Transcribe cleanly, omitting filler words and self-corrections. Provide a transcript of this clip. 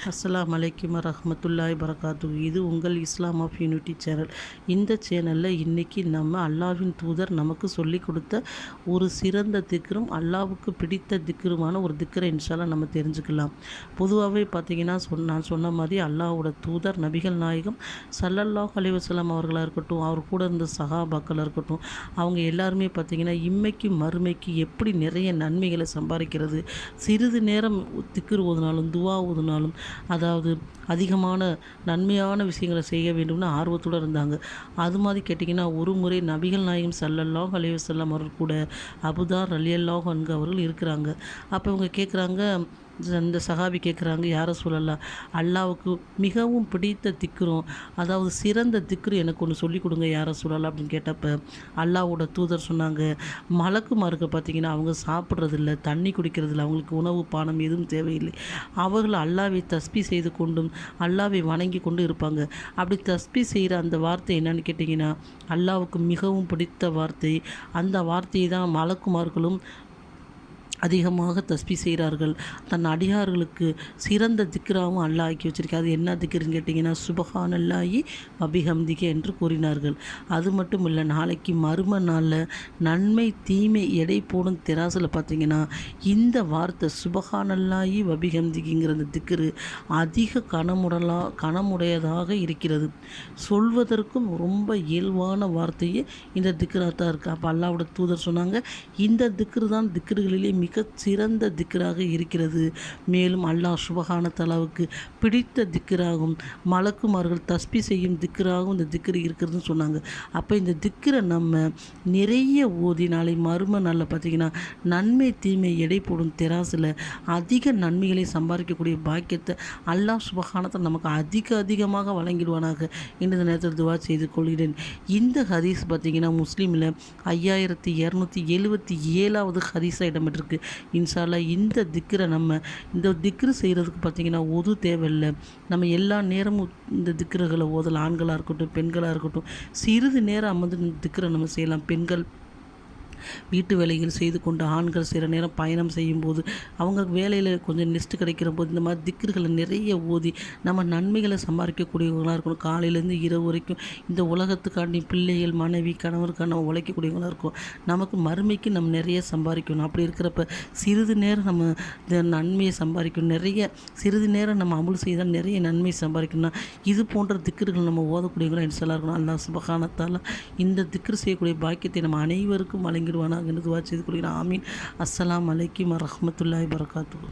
அஸ்ஸலாமு அலைக்கும் வரஹ்மத்துல்லாஹி வரகாத்துஹு. இது உங்கள் இஸ்லாம் ஆஃப் யூனிட்டி சேனல். இந்த சேனலில் இன்றைக்கி நம்ம அல்லாஹ்வின் தூதர் நமக்கு சொல்லி கொடுத்த ஒரு சிறந்த திக்ரும் அல்லாஹ்வுக்கு பிடித்த திக்ருமான ஒரு திக்ரை இன்ஷால்லா நம்ம தெரிஞ்சுக்கலாம். பொதுவாகவே பார்த்திங்கன்னா நான் சொன்ன மாதிரி அல்லாஹ்வோட தூதர் நபிகள் நாயகம் ஸல்லல்லாஹு அலைஹி வஸல்லம் அவர்களாக இருக்கட்டும், அவர் கூட இருந்த சஹாபாக்களாக இருக்கட்டும், அவங்க எல்லாருமே பார்த்திங்கன்னா இம்மைக்கு மறுமைக்கு எப்படி நிறைய நன்மைகளை சம்பாதிக்கிறது, சிறிது நேரம் திக்ர் ஓதுனாலும் துவா ஓதுனாலும் அதாவது அதிகமான நன்மையான விஷயங்களை செய்ய வேண்டும்னு ஆர்வத்தோடு இருந்தாங்க. அது மாதிரி கேட்டிங்கன்னா ஒரு முறை நபிகள் நாயகம் ஸல்லல்லாஹு அலைஹி வஸல்லம் அவர்கள் கூட அபூதர் ரலியல்லாஹு அன்ஹு அவர்கள் இருக்கிறாங்க. அப்போ இவங்க கேட்குறாங்க, இந்த சஹாபி கேட்குறாங்க, யார ரசூலல்லாஹ், அல்லாஹ்வுக்கு மிகவும் பிடித்த திக்ரும் அதாவது சிறந்த திக்ரு எனக்கு ஒன்று சொல்லிக் கொடுங்க யார ரசூலல்லாஹ் அப்படின்னு கேட்டப்போ அல்லாஹ்வோட தூதர் சொன்னாங்க, மலக்குமாருக்கு பார்த்திங்கன்னா அவங்க சாப்பிட்றதில்ல, தண்ணி குடிக்கிறதில்ல, அவங்களுக்கு உணவு பானம் எதுவும் தேவையில்லை. அவர்கள் அல்லாஹ்வை தஸ்பீ செய்து கொண்டும் அல்லாஹ்வை வணங்கி கொண்டு இருப்பாங்க. அப்படி தஸ்பீ செய்கிற அந்த வார்த்தை என்னன்னு கேட்டிங்கன்னா அல்லாஹ்வுக்கு மிகவும் பிடித்த வார்த்தை. அந்த வார்த்தையை தான் மலக்குமார்களும் அதிகமாக தஸ்பீ செய்கிறார்கள். தன் அடியார்களுக்கு சிறந்த திக்ராவும் அல்லாஹ் ஆக்கி வச்சிருக்காரு. அது என்ன திக்ருன்னு கேட்டிங்கன்னா சுபஹானல்லாஹி வபிஹம்திஹி என்று கூறினார்கள். அது மட்டும் இல்லை, நாளைக்கு மறும நாளில் நன்மை தீமை எடை போடும் திராசில் பார்த்திங்கன்னா இந்த வார்த்தை சுபஹானல்லாஹி வபிஹம்திஹிங்கிற அந்த திக்ரு அதிக கனமுடையதாக இருக்கிறது. சொல்வதற்கும் ரொம்ப இயல்பான வார்த்தையே இந்த திக்ராக தான் இருக்குது. அப்போ அல்லாஹ்வோட தூதர் சொன்னாங்க, இந்த திக்ரு தான் திக்ருகளிலே மிகச் சிறந்த திக்ராக இருக்கிறது. மேலும் அல்லாஹ் சுப்ஹானஹு தஆலாவுக்கு பிடித்த திக்ராகும், மலக்குமார்கள் தஸ்பீ செய்யும் திக்ராகவும் இந்த திக்ரு இருக்கிறதுன்னு சொன்னாங்க. அப்போ இந்த திக்ரை நம்ம நிறைய ஓதி நாளை மறும நாளில் பார்த்திங்கன்னா நன்மை தீமை எடை போடும் தெராசில் அதிக நன்மைகளை சம்பாதிக்கக்கூடிய பாக்கியத்தை அல்லாஹ் சுப்ஹானஹு தஆலா நமக்கு அதிகமாக வழங்கிடுவானாக இந்த நேரத்தில் துவா செய்து கொள்கிறேன். இந்த ஹதீஸ் பார்த்திங்கன்னா முஸ்லீமில் 5277வது ஹதீஸாக இடம்பெற்றிருக்கு. இன்ஷா அல்லாஹ் இந்த திக்ரை நம்ம இந்த திக்ரு செய்கிறதுக்கு பார்த்திங்கன்னா ஒது தேவையில்லை. நம்ம எல்லா நேரமும் இந்த திக்ருகளை ஓதலாம். ஆண்களாக இருக்கட்டும் பெண்களாக இருக்கட்டும் சிறிது நேரம் அமர்ந்து இந்த திக்ரை நம்ம செய்யலாம். பெண்கள் வீட்டு வேலைகள் செய்து கொண்டு, ஆண்கள் சில நேரம் பயணம் செய்யும்போது, அவங்களுக்கு வேலையில் கொஞ்சம் நெஸ்ட் கிடைக்கிற போது இந்த மாதிரி திக்ருகளை நிறைய ஓதி நம்ம நன்மைகளை சம்பாதிக்கக்கூடியவங்களாக இருக்கணும். காலையிலேருந்து இரவு வரைக்கும் இந்த உலகத்துக்காண்டி பிள்ளைகள் மனைவி கணவருக்காக நம்ம உழைக்கக்கூடியவங்களாக இருக்கும். நமக்கு மறுமைக்கு நம்ம நிறைய சம்பாதிக்கணும். அப்படி இருக்கிறப்ப சிறிது நேரம் நம்ம இந்த நன்மையை சம்பாதிக்கணும். சிறிது நேரம் நம்ம அமுல் செய்தால் நிறைய நன்மை சம்பாதிக்கணும்னா இது போன்ற திக்ருகள் நம்ம ஓதக்கூடியவங்களாக இன்ஷா அல்லாஹ் இருக்கணும். அல்லாஹ் சுப்ஹானஹு தஆலா இந்த திக்ரு செய்யக்கூடிய பாக்கியத்தை நம்ம அனைவருக்கும் வழங்கிடுவானாக என்று துவா செய்து கொள்கிறேன். ஆமீன். அஸ்ஸலாமு அலைக்கும் வரஹ்மத்துல்லாஹி வரகாத்துஹு.